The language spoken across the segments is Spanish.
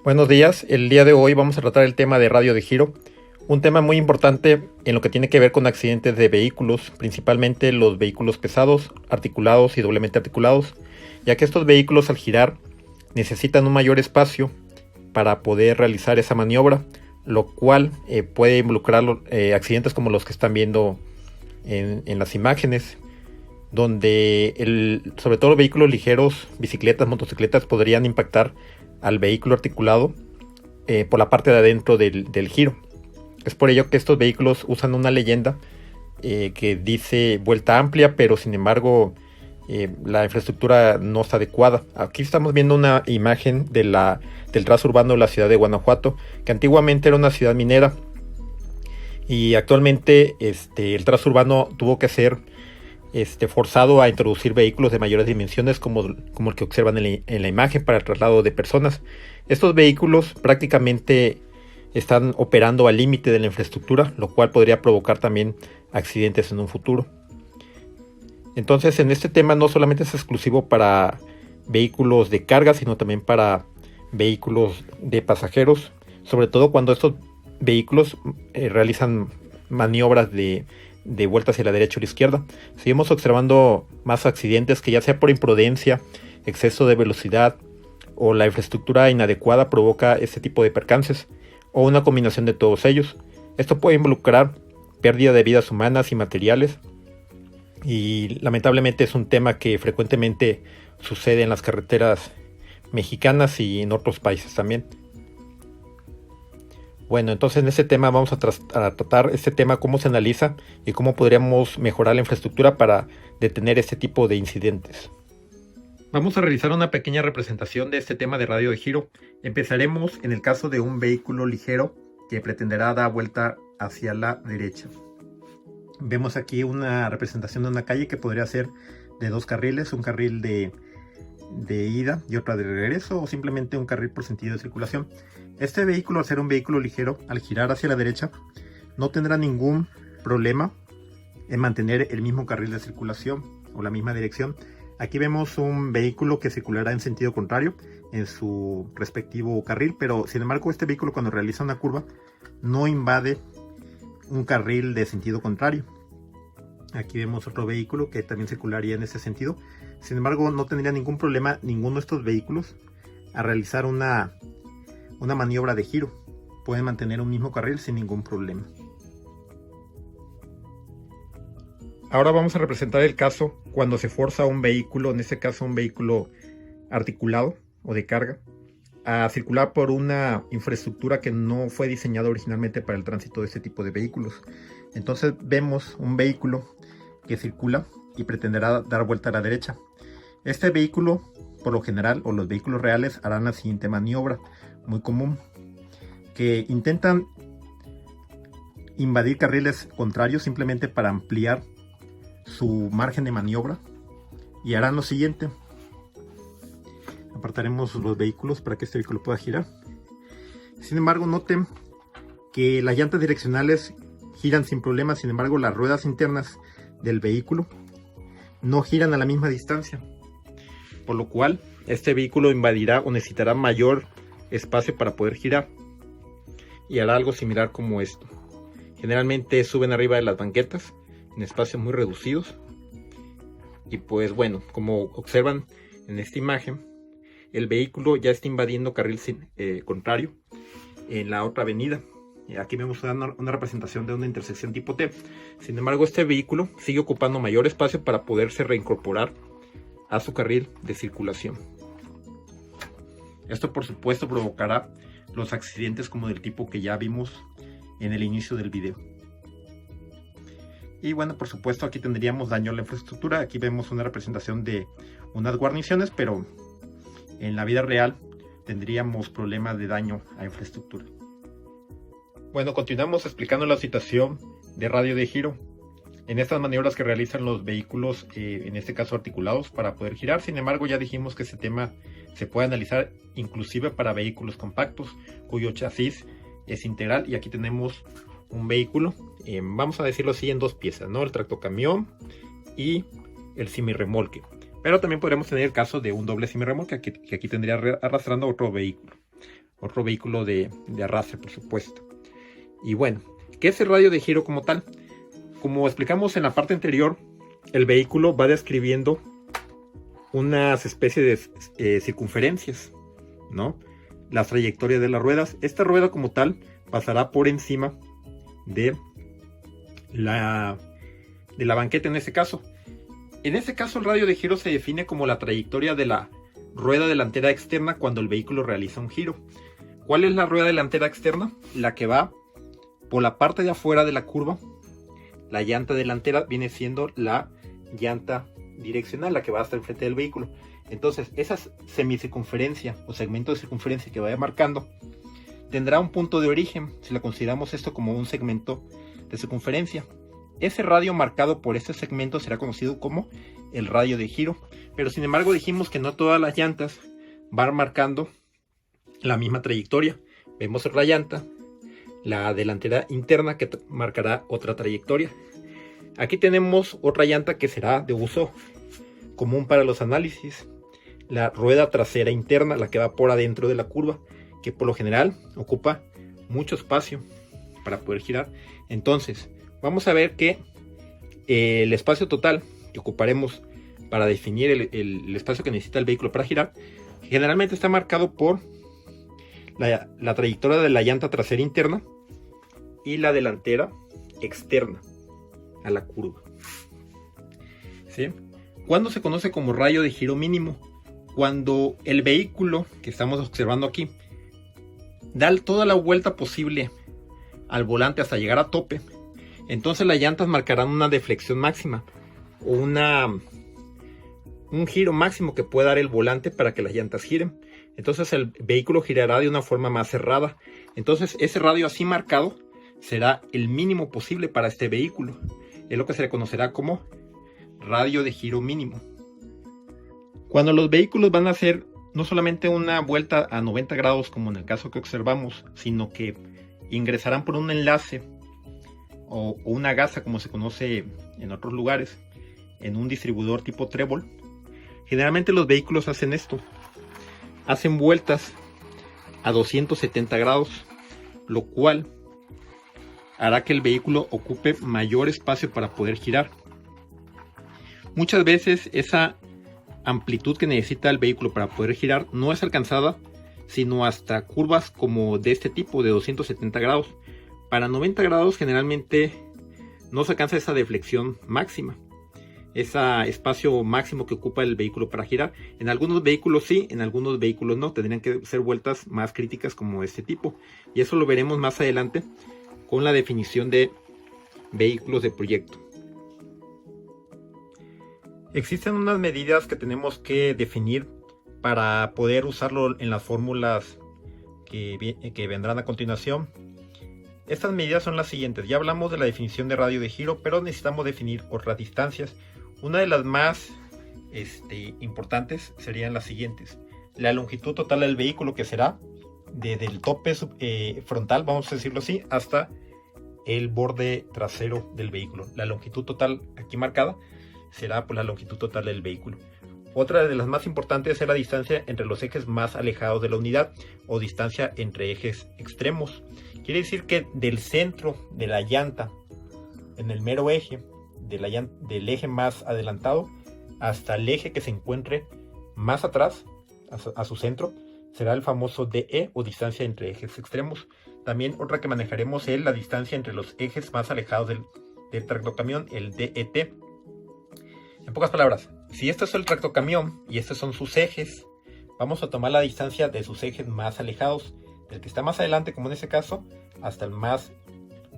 Buenos días, el día de hoy vamos a tratar el tema de radio de giro, un tema muy importante en lo que tiene que ver con accidentes de vehículos, principalmente los vehículos pesados, articulados y doblemente articulados, ya que estos vehículos al girar necesitan un mayor espacio para poder realizar esa maniobra, lo cual puede involucrar accidentes como los que están viendo en las imágenes, donde sobre todo los vehículos ligeros, bicicletas, motocicletas, podrían impactar al vehículo articulado por la parte de adentro del giro. Es por ello que estos vehículos usan una leyenda que dice vuelta amplia, pero sin embargo la infraestructura no está adecuada. Aquí estamos viendo una imagen del trazo urbano de la ciudad de Guanajuato, que antiguamente era una ciudad minera y actualmente el trazo urbano tuvo que ser forzado a introducir vehículos de mayores dimensiones como el que observan en la imagen para el traslado de personas. Estos vehículos prácticamente están operando al límite de la infraestructura, lo cual podría provocar también accidentes en un futuro. Entonces, en este tema no solamente es exclusivo para vehículos de carga, sino también para vehículos de pasajeros, sobre todo cuando estos vehículos realizan maniobras de vuelta hacia la derecha o la izquierda. Seguimos observando más accidentes que, ya sea por imprudencia, exceso de velocidad o la infraestructura inadecuada, provoca este tipo de percances, o una combinación de todos ellos. Esto puede involucrar pérdida de vidas humanas y materiales, y lamentablemente es un tema que frecuentemente sucede en las carreteras mexicanas y en otros países también. Bueno, entonces en este tema vamos a tratar este tema, cómo se analiza y cómo podríamos mejorar la infraestructura para detener este tipo de incidentes. Vamos a realizar una pequeña representación de este tema de radio de giro. Empezaremos en el caso de un vehículo ligero que pretenderá dar vuelta hacia la derecha. Vemos aquí una representación de una calle que podría ser de dos carriles, un carril de ida y otra de regreso, o simplemente un carril por sentido de circulación. Este vehículo, al ser un vehículo ligero, al girar hacia la derecha, no tendrá ningún problema en mantener el mismo carril de circulación o la misma dirección. Aquí vemos un vehículo que circulará en sentido contrario en su respectivo carril, pero sin embargo este vehículo, cuando realiza una curva, no invade un carril de sentido contrario. Aquí vemos otro vehículo que también circularía en ese sentido. Sin embargo, no tendría ningún problema ninguno de estos vehículos a realizar una maniobra de giro. Pueden mantener un mismo carril sin ningún problema. Ahora vamos a representar el caso cuando se forza un vehículo, en este caso un vehículo articulado o de carga, a circular por una infraestructura que no fue diseñada originalmente para el tránsito de este tipo de vehículos. Entonces vemos un vehículo que circula y pretenderá dar vuelta a la derecha. Este vehículo, por lo general, o los vehículos reales, harán la siguiente maniobra muy común, que intentan invadir carriles contrarios simplemente para ampliar su margen de maniobra, y harán lo siguiente: apartaremos los vehículos para que este vehículo pueda girar. Sin embargo, noten que las llantas direccionales giran sin problema. Sin embargo, las ruedas internas del vehículo no giran a la misma distancia, por lo cual este vehículo invadirá o necesitará mayor espacio para poder girar, y hará algo similar como esto. Generalmente suben arriba de las banquetas en espacios muy reducidos, y pues bueno, como observan en esta imagen, el vehículo ya está invadiendo carril contrario en la otra avenida. Aquí vemos una representación de una intersección tipo T. Sin embargo, este vehículo sigue ocupando mayor espacio para poderse reincorporar a su carril de circulación. Esto, por supuesto, provocará los accidentes como del tipo que ya vimos en el inicio del video. Y bueno, por supuesto, aquí tendríamos daño a la infraestructura. Aquí vemos una representación de unas guarniciones, pero en la vida real tendríamos problemas de daño a infraestructura. Bueno, continuamos explicando la situación de radio de giro en estas maniobras que realizan los vehículos, en este caso articulados, para poder girar. Sin embargo, ya dijimos que este tema se puede analizar inclusive para vehículos compactos cuyo chasis es integral, y aquí tenemos un vehículo, vamos a decirlo así, en dos piezas, ¿no? El tractocamión y el semirremolque. Pero también podríamos tener el caso de un doble semirremolque que aquí tendría arrastrando otro vehículo. otro vehículo de arrastre, por supuesto. Y bueno, ¿qué es el radio de giro como tal? Como explicamos en la parte anterior, el vehículo va describiendo unas especies de circunferencias, ¿no? Las trayectorias de las ruedas. Esta rueda como tal pasará por encima de la banqueta en este caso. En este caso el radio de giro se define como la trayectoria de la rueda delantera externa cuando el vehículo realiza un giro. ¿Cuál es la rueda delantera externa? La que va por la parte de afuera de la curva. La llanta delantera viene siendo la llanta direccional, la que va hasta el frente del vehículo. Entonces esa semicircunferencia o segmento de circunferencia que vaya marcando tendrá un punto de origen, si la consideramos esto como un segmento de circunferencia. Ese radio marcado por este segmento será conocido como el radio de giro. Pero sin embargo dijimos que no todas las llantas van marcando la misma trayectoria. Vemos otra llanta, la delantera interna, que marcará otra trayectoria. Aquí tenemos otra llanta que será de uso común para los análisis. La rueda trasera interna, la que va por adentro de la curva, que por lo general ocupa mucho espacio para poder girar. Entonces vamos a ver que el espacio total que ocuparemos para definir el espacio que necesita el vehículo para girar, generalmente está marcado por la trayectoria de la llanta trasera interna y la delantera externa a la curva. ¿Sí? ¿Cuándo se conoce como radio de giro mínimo? Cuando el vehículo que estamos observando aquí da toda la vuelta posible al volante hasta llegar a tope. Entonces las llantas marcarán una deflexión máxima o un giro máximo que puede dar el volante para que las llantas giren. Entonces el vehículo girará de una forma más cerrada. Entonces ese radio así marcado será el mínimo posible para este vehículo. Es lo que se le conocerá como radio de giro mínimo. Cuando los vehículos van a hacer no solamente una vuelta a 90 grados como en el caso que observamos, sino que ingresarán por un enlace o una gasa, como se conoce en otros lugares, en un distribuidor tipo trébol. Generalmente los vehículos hacen esto, hacen vueltas a 270 grados, lo cual hará que el vehículo ocupe mayor espacio para poder girar. Muchas veces esa amplitud que necesita el vehículo para poder girar no es alcanzada sino hasta curvas como de este tipo de 270 grados. Para 90 grados generalmente no se alcanza esa deflexión máxima, ese espacio máximo que ocupa el vehículo para girar. En algunos vehículos sí, en algunos vehículos no. Tendrían que ser vueltas más críticas como este tipo, y eso lo veremos más adelante con la definición de vehículos de proyecto. Existen unas medidas que tenemos que definir para poder usarlo en las fórmulas que vendrán a continuación. Estas medidas son las siguientes. Ya hablamos de la definición de radio de giro, pero necesitamos definir otras distancias. Una de las más importantes serían las siguientes. La longitud total del vehículo, que será desde el tope frontal, vamos a decirlo así, hasta el borde trasero del vehículo. La longitud total aquí marcada será por la longitud total del vehículo. Otra de las más importantes es la distancia entre los ejes más alejados de la unidad, o distancia entre ejes extremos. Quiere decir que del centro de la llanta, en el mero eje del eje más adelantado, hasta el eje que se encuentre más atrás, a su centro, será el famoso DE, o distancia entre ejes extremos. También otra que manejaremos es la distancia entre los ejes más alejados del tractocamión, el DET. En pocas palabras, si este es el tractocamión y estos son sus ejes, vamos a tomar la distancia de sus ejes más alejados, del que está más adelante, como en este caso, hasta el más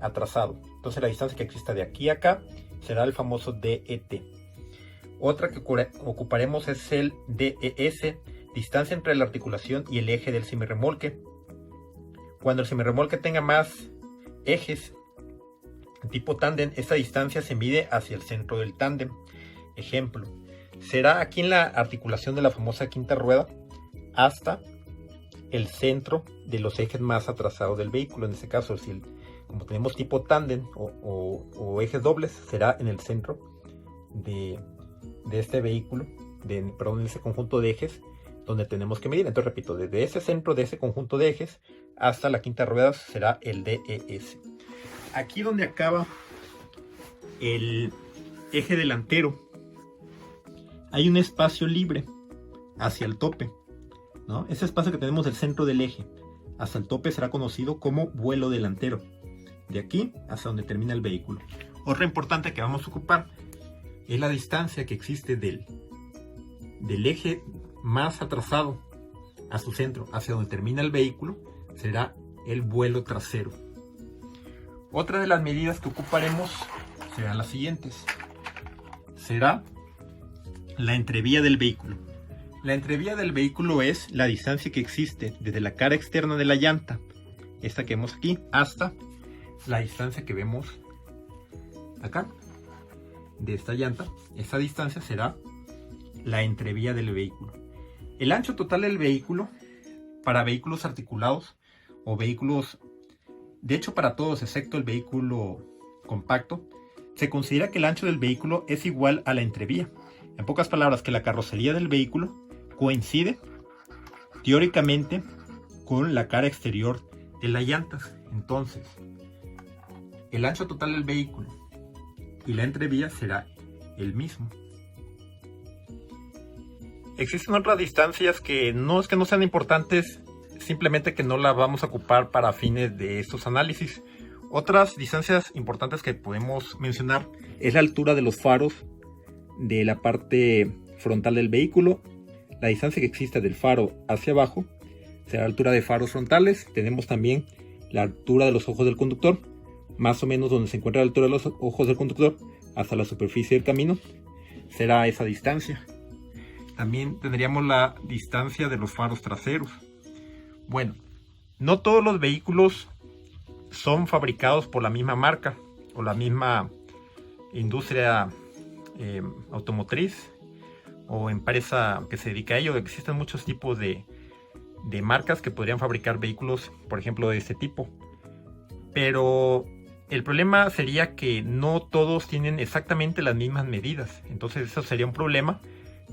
atrasado. Entonces la distancia que exista de aquí a acá será el famoso DET. Otra que ocuparemos es el DES, distancia entre la articulación y el eje del semirremolque. Cuando el semirremolque tenga más ejes tipo tándem, esta distancia se mide hacia el centro del tándem. Ejemplo, será aquí en la articulación de la famosa quinta rueda hasta el centro de los ejes más atrasados del vehículo. En este caso, como tenemos tipo tándem o ejes dobles, será en el centro de este vehículo, en ese conjunto de ejes, donde tenemos que medir. Entonces repito, desde ese centro de ese conjunto de ejes hasta la quinta rueda será el DES. Aquí donde acaba el eje delantero hay un espacio libre hacia el tope, ¿no? Ese espacio que tenemos del centro del eje hasta el tope será conocido como vuelo delantero, de aquí hasta donde termina el vehículo. Otra importante que vamos a ocupar es la distancia que existe del eje más atrasado a su centro hacia donde termina el vehículo, será el vuelo trasero. Otra de las medidas que ocuparemos serán las siguientes. Será la entrevía del vehículo. La entrevía del vehículo es la distancia que existe desde la cara externa de la llanta, esta que vemos aquí, hasta la distancia que vemos acá de esta llanta. Esa distancia será la entrevía del vehículo. El ancho total del vehículo para vehículos articulados o vehículos, de hecho para todos excepto el vehículo compacto, se considera que el ancho del vehículo es igual a la entrevía. En pocas palabras, que la carrocería del vehículo coincide teóricamente con la cara exterior de las llantas. Entonces, el ancho total del vehículo y la entrevía será el mismo. Existen otras distancias que no es que no sean importantes, simplemente que no las vamos a ocupar para fines de estos análisis. Otras distancias importantes que podemos mencionar es la altura de los faros de la parte frontal del vehículo. La distancia que existe del faro hacia abajo será la altura de faros frontales. Tenemos también la altura de los ojos del conductor, más o menos donde se encuentra la altura de los ojos del conductor hasta la superficie del camino, será esa distancia. También tendríamos la distancia de los faros traseros. Bueno, no todos los vehículos son fabricados por la misma marca o la misma industria automotriz o empresa que se dedica a ello. Existen muchos tipos de marcas que podrían fabricar vehículos, por ejemplo, de este tipo. Pero el problema sería que no todos tienen exactamente las mismas medidas. Entonces eso sería un problema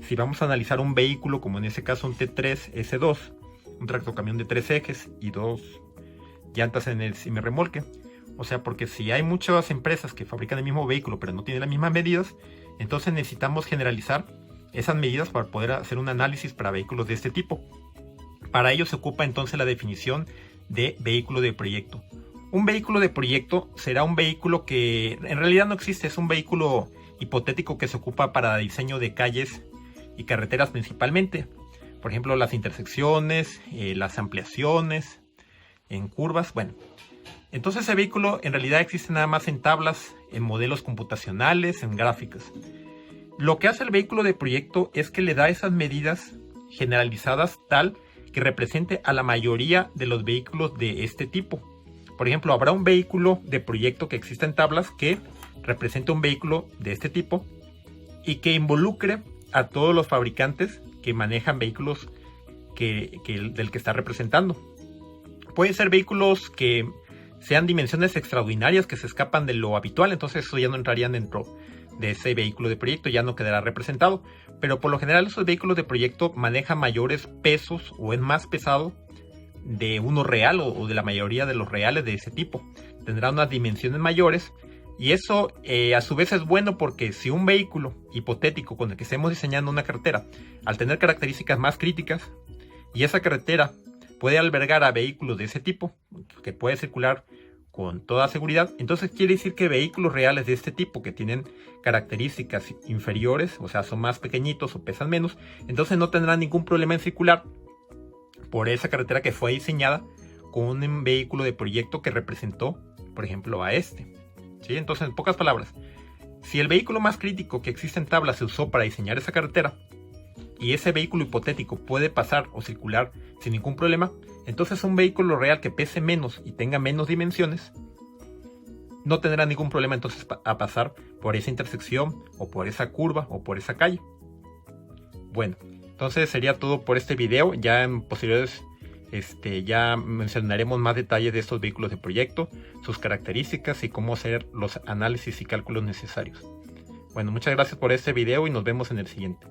si vamos a analizar un vehículo, como en este caso un T3 S2, un tractocamión de 3 ejes y 2 llantas en el remolque. O sea, porque si hay muchas empresas que fabrican el mismo vehículo pero no tienen las mismas medidas, entonces necesitamos generalizar esas medidas para poder hacer un análisis para vehículos de este tipo. Para ello se ocupa entonces la definición de vehículo de proyecto. Un vehículo de proyecto será un vehículo que en realidad no existe, es un vehículo hipotético que se ocupa para diseño de calles y carreteras principalmente. Por ejemplo, las intersecciones, las ampliaciones, en curvas. Bueno, entonces ese vehículo en realidad existe nada más en tablas, en modelos computacionales, en gráficas. Lo que hace el vehículo de proyecto es que le da esas medidas generalizadas tal que represente a la mayoría de los vehículos de este tipo. Por ejemplo, habrá un vehículo de proyecto que exista en tablas que represente un vehículo de este tipo y que involucre a todos los fabricantes que manejan vehículos del que está representando. Pueden ser vehículos que sean dimensiones extraordinarias que se escapan de lo habitual, entonces eso ya no entrarían dentro de ese vehículo de proyecto, ya no quedará representado. Pero por lo general esos vehículos de proyecto manejan mayores pesos o es más pesado de uno real o de la mayoría de los reales de ese tipo. Tendrá unas dimensiones mayores y eso a su vez es bueno porque si un vehículo hipotético con el que estemos diseñando una carretera, al tener características más críticas y esa carretera puede albergar a vehículos de ese tipo que puede circular con toda seguridad, entonces quiere decir que vehículos reales de este tipo que tienen características inferiores, o sea son más pequeñitos o pesan menos, entonces no tendrán ningún problema en circular por esa carretera que fue diseñada con un vehículo de proyecto que representó, por ejemplo, a este. ¿Sí? Entonces, en pocas palabras, si el vehículo más crítico que existe en tabla se usó para diseñar esa carretera y ese vehículo hipotético puede pasar o circular sin ningún problema, entonces un vehículo real que pese menos y tenga menos dimensiones no tendrá ningún problema entonces a pasar por esa intersección o por esa curva o por esa calle. Bueno, entonces sería todo por este video. Ya en posteriores ya mencionaremos más detalles de estos vehículos de proyecto, sus características y cómo hacer los análisis y cálculos necesarios. Bueno, muchas gracias por este video y nos vemos en el siguiente.